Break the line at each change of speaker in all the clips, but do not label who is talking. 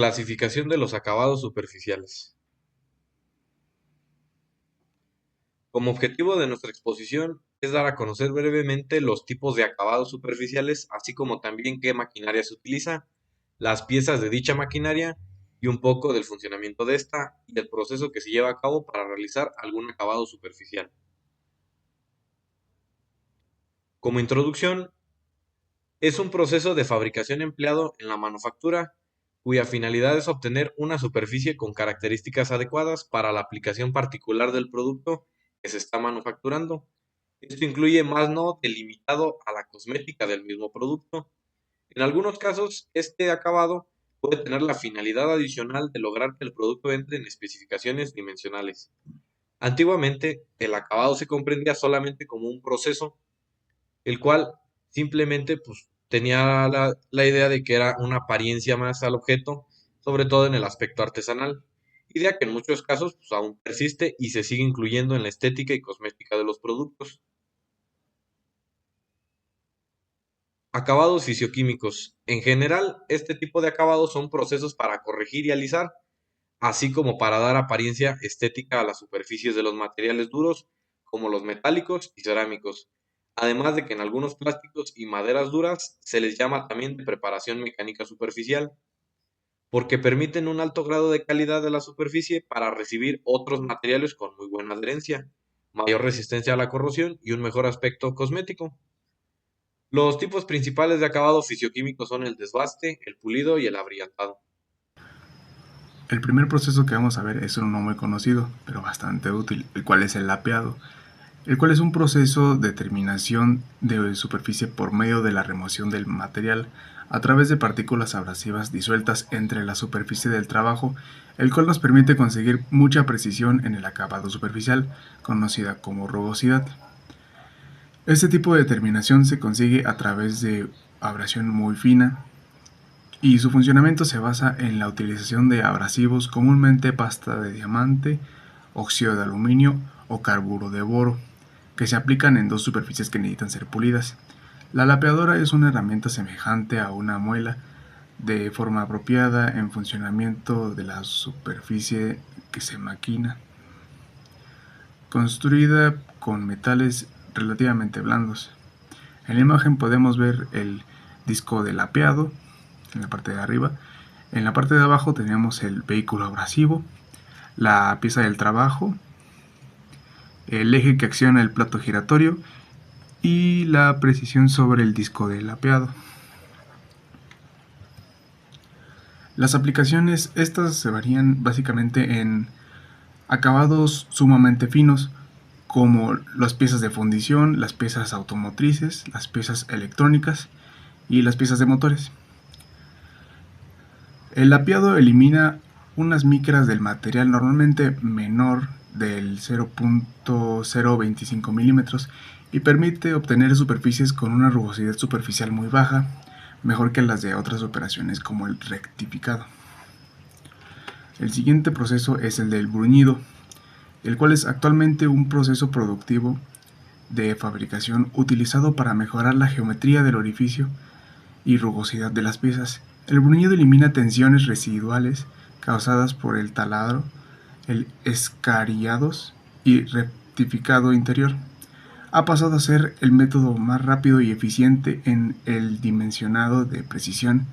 Clasificación de los acabados superficiales. Como objetivo de nuestra exposición es dar a conocer brevemente los tipos de acabados superficiales, así como también qué maquinaria se utiliza, las piezas de dicha maquinaria y un poco del funcionamiento de esta y el proceso que se lleva a cabo para realizar algún acabado superficial. Como introducción, es un proceso de fabricación empleado en la manufactura cuya finalidad es obtener una superficie con características adecuadas para la aplicación particular del producto que se está manufacturando. Esto incluye más no delimitado a la cosmética del mismo producto. En algunos casos, este acabado puede tener la finalidad adicional de lograr que el producto entre en especificaciones dimensionales. Antiguamente, el acabado se comprendía solamente como un proceso el cual simplemente pues, tenía la idea de que era una apariencia más al objeto, sobre todo en el aspecto artesanal, idea que en muchos casos pues, aún persiste y se sigue incluyendo en la estética y cosmética de los productos. Acabados fisioquímicos. En general, este tipo de acabados son procesos para corregir y alisar, así como para dar apariencia estética a las superficies de los materiales duros, como los metálicos y cerámicos. Además de que en algunos plásticos y maderas duras se les llama también de preparación mecánica superficial, porque permiten un alto grado de calidad de la superficie para recibir otros materiales con muy buena adherencia, mayor resistencia a la corrosión y un mejor aspecto cosmético. Los tipos principales de acabado fisioquímico son el desbaste, el pulido y el abrillantado.
El primer proceso que vamos a ver es uno muy conocido, pero bastante útil, el cual es el lapeado, el cual es un proceso de terminación de superficie por medio de la remoción del material a través de partículas abrasivas disueltas entre la superficie del trabajo, el cual nos permite conseguir mucha precisión en el acabado superficial, conocida como rugosidad. Este tipo de terminación se consigue a través de abrasión muy fina, y su funcionamiento se basa en la utilización de abrasivos, comúnmente pasta de diamante, óxido de aluminio o carburo de boro, que se aplican en dos superficies que necesitan ser pulidas. La lapeadora es una herramienta semejante a una muela, de forma apropiada en funcionamiento de la superficie que se maquina, construida con metales relativamente blandos. En la imagen podemos ver el disco de lapeado en la parte de arriba. En la parte de abajo tenemos el vehículo abrasivo, la pieza del trabajo, el eje que acciona el plato giratorio y la precisión sobre el disco de lapeado. Las aplicaciones estas se varían básicamente en acabados sumamente finos, como las piezas de fundición, las piezas automotrices, las piezas electrónicas y las piezas de motores. El lapeado elimina unas micras del material normalmente menor del 0.025 milímetros y permite obtener superficies con una rugosidad superficial muy baja, mejor que las de otras operaciones como el rectificado. El siguiente proceso es el del bruñido, el cual es actualmente un proceso productivo de fabricación utilizado para mejorar la geometría del orificio y rugosidad de las piezas. El bruñido elimina tensiones residuales causadas por el taladro, el escariados y rectificado interior. Ha pasado a ser el método más rápido y eficiente en el dimensionado de precisión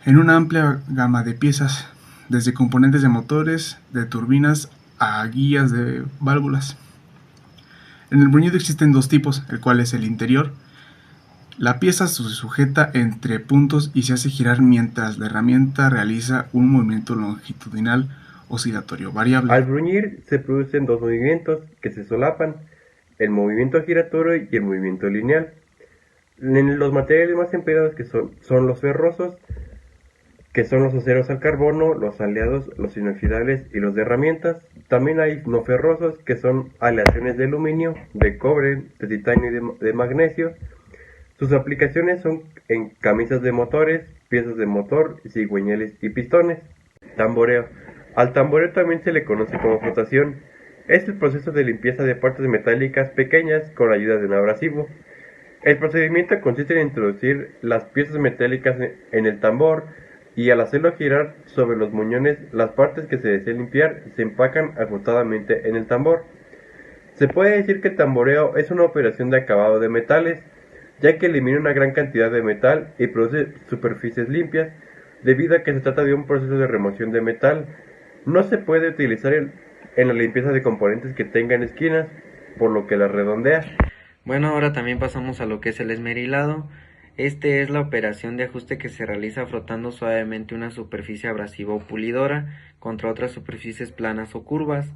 en una amplia gama de piezas, desde componentes de motores, de turbinas a guías de válvulas. En el bruñido existen dos tipos, el cual es el interior. La pieza se sujeta entre puntos y se hace girar mientras la herramienta realiza un movimiento longitudinal oscilatorio variable.
Al bruñir se producen dos movimientos que se solapan, el movimiento giratorio y el movimiento lineal. Los materiales más empleados son los ferrosos, que son los aceros al carbono, los aleados, los inoxidables y los de herramientas. También hay no ferrosos, que son aleaciones de aluminio, de cobre, de titanio y de magnesio. Sus aplicaciones son en camisas de motores, piezas de motor, cigüeñales y pistones. Tamboreo. Al tamboreo también se le conoce como flotación. Es el proceso de limpieza de partes metálicas pequeñas con ayuda de un abrasivo. El procedimiento consiste en introducir las piezas metálicas en el tambor, y al hacerlo girar sobre los muñones, las partes que se deseen limpiar se empacan ajustadamente en el tambor. Se puede decir que el tamboreo es una operación de acabado de metales, ya que elimina una gran cantidad de metal y produce superficies limpias, debido a que se trata de un proceso de remoción de metal. No se puede utilizar en la limpieza de componentes que tengan esquinas, por lo que las redondea.
Bueno, ahora también pasamos a lo que es el esmerilado. Este es la operación de ajuste que se realiza frotando suavemente una superficie abrasiva o pulidora contra otras superficies planas o curvas,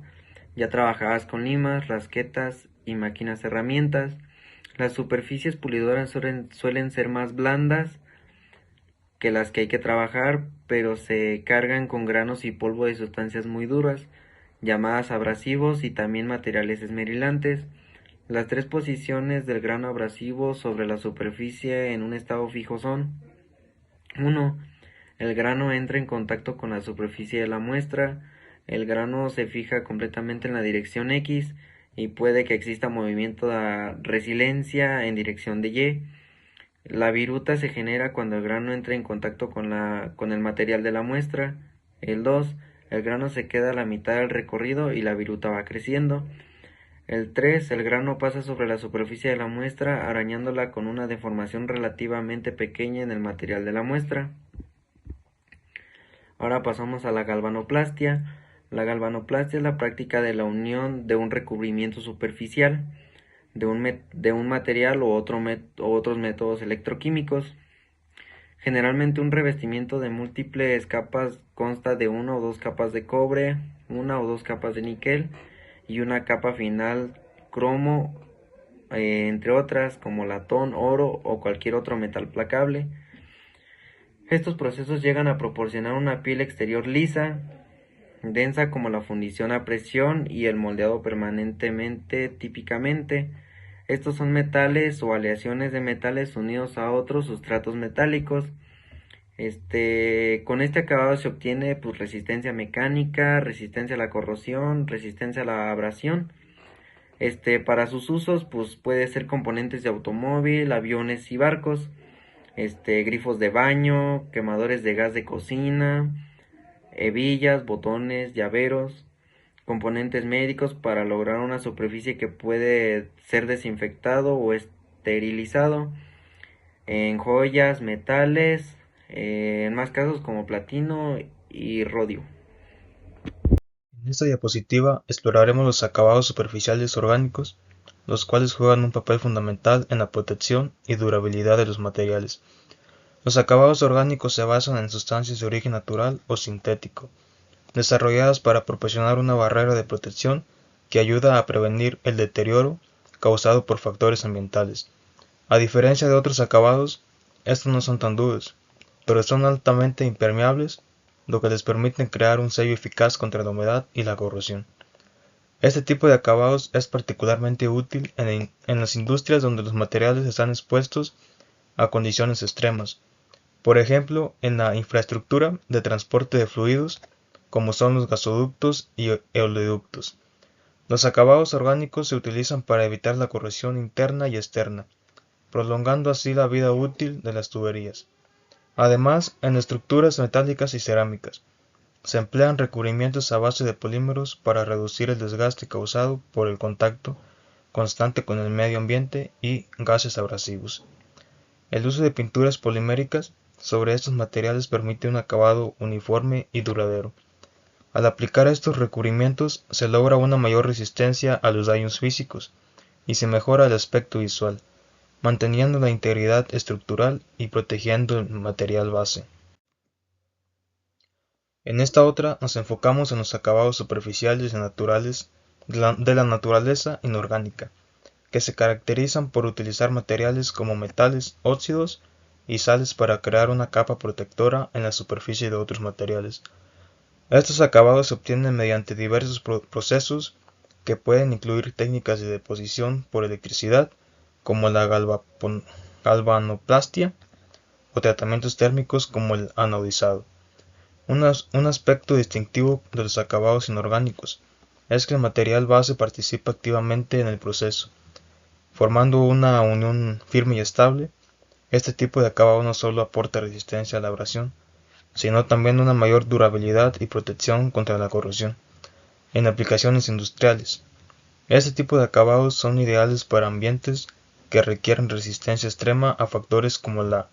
ya trabajadas con limas, rasquetas y máquinas herramientas. Las superficies pulidoras suelen ser más blandas que las que hay que trabajar, pero se cargan con granos y polvo de sustancias muy duras, llamadas abrasivos, y también materiales esmerilantes. Las tres posiciones del grano abrasivo sobre la superficie en un estado fijo son: 1. El grano entra en contacto con la superficie de la muestra. El grano se fija completamente en la dirección X y puede que exista movimiento de resiliencia en dirección de Y. La viruta se genera cuando el grano entra en contacto con el material de la muestra. El 2. El grano se queda a la mitad del recorrido y la viruta va creciendo. El 3. El grano pasa sobre la superficie de la muestra, arañándola con una deformación relativamente pequeña en el material de la muestra. Ahora pasamos a la galvanoplastia. La galvanoplastia es la práctica de la unión de un recubrimiento superficial de un material o otros métodos electroquímicos. Generalmente un revestimiento de múltiples capas consta de una o dos capas de cobre, una o dos capas de níquel y una capa final cromo, entre otras como latón, oro o cualquier otro metal placable. Estos procesos llegan a proporcionar una piel exterior lisa, densa como la fundición a presión y el moldeado permanentemente típicamente. Estos son metales o aleaciones de metales unidos a otros sustratos metálicos. Con este acabado se obtiene pues resistencia mecánica, resistencia a la corrosión, resistencia a la abrasión. Para sus usos pues puede ser componentes de automóvil, aviones y barcos, grifos de baño, quemadores de gas de cocina, hebillas, botones, llaveros, componentes médicos para lograr una superficie que puede ser desinfectado o esterilizado, en joyas, metales, en más casos como platino y rodio.
En esta diapositiva exploraremos los acabados superficiales orgánicos, los cuales juegan un papel fundamental en la protección y durabilidad de los materiales. Los acabados orgánicos se basan en sustancias de origen natural o sintético, desarrolladas para proporcionar una barrera de protección que ayuda a prevenir el deterioro causado por factores ambientales. A diferencia de otros acabados, estos no son tan duros, pero son altamente impermeables, lo que les permite crear un sello eficaz contra la humedad y la corrosión. Este tipo de acabados es particularmente útil en las industrias donde los materiales están expuestos a condiciones extremas, por ejemplo, en la infraestructura de transporte de fluidos, como son los gasoductos y oleoductos. Los acabados orgánicos se utilizan para evitar la corrosión interna y externa, prolongando así la vida útil de las tuberías. Además, en estructuras metálicas y cerámicas, se emplean recubrimientos a base de polímeros para reducir el desgaste causado por el contacto constante con el medio ambiente y gases abrasivos. El uso de pinturas poliméricas sobre estos materiales permite un acabado uniforme y duradero. Al aplicar estos recubrimientos se logra una mayor resistencia a los daños físicos y se mejora el aspecto visual, manteniendo la integridad estructural y protegiendo el material base. En esta otra nos enfocamos en los acabados superficiales y naturales de la naturaleza inorgánica, que se caracterizan por utilizar materiales como metales, óxidos y sales para crear una capa protectora en la superficie de otros materiales. Estos acabados se obtienen mediante diversos procesos que pueden incluir técnicas de deposición por electricidad, como la galvanoplastia, o tratamientos térmicos como el anodizado. Un aspecto distintivo de los acabados inorgánicos es que el material base participa activamente en el proceso, formando una unión firme y estable. Este tipo de acabado no solo aporta resistencia a la abrasión, sino también una mayor durabilidad y protección contra la corrosión. En aplicaciones industriales, este tipo de acabados son ideales para ambientes que requieren resistencia extrema a factores como la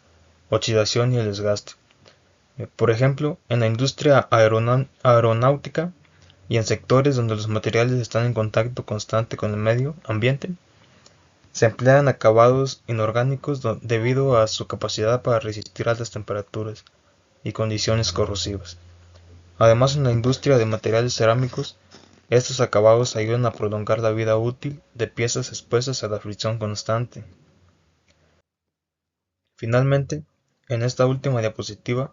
oxidación y el desgaste. Por ejemplo, en la industria aeronáutica y en sectores donde los materiales están en contacto constante con el medio ambiente, se emplean acabados inorgánicos debido a su capacidad para resistir altas temperaturas y condiciones corrosivas. Además, en la industria de materiales cerámicos, estos acabados ayudan a prolongar la vida útil de piezas expuestas a la fricción constante. Finalmente, en esta última diapositiva,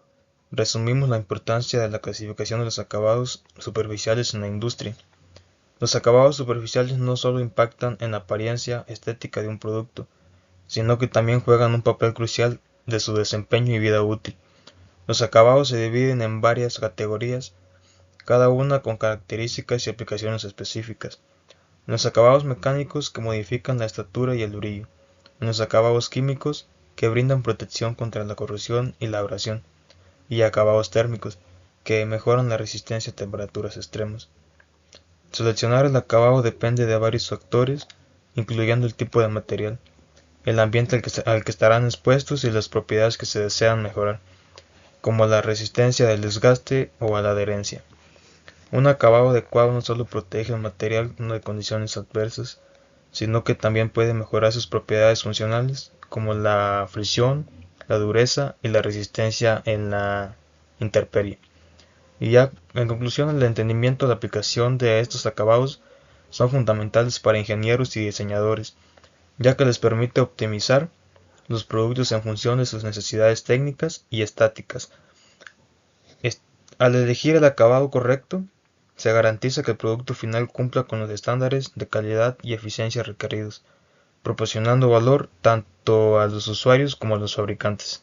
resumimos la importancia de la clasificación de los acabados superficiales en la industria. Los acabados superficiales no solo impactan en la apariencia estética de un producto, sino que también juegan un papel crucial de su desempeño y vida útil. Los acabados se dividen en varias categorías, cada una con características y aplicaciones específicas. En los acabados mecánicos, que modifican la estatura y el brillo. En los acabados químicos, que brindan protección contra la corrosión y la abrasión. Y acabados térmicos, que mejoran la resistencia a temperaturas extremas. Seleccionar el acabado depende de varios factores, incluyendo el tipo de material, el ambiente al que estarán expuestos y las propiedades que se desean mejorar, como la resistencia del desgaste o a la adherencia. Un acabado adecuado no solo protege el material de condiciones adversas, sino que también puede mejorar sus propiedades funcionales, como la fricción, la dureza y la resistencia en la intemperie. Y ya, en conclusión, el entendimiento de la aplicación de estos acabados son fundamentales para ingenieros y diseñadores, ya que les permite optimizar los productos en función de sus necesidades técnicas y estáticas. Al elegir el acabado correcto, se garantiza que el producto final cumpla con los estándares de calidad y eficiencia requeridos, proporcionando valor tanto a los usuarios como a los fabricantes.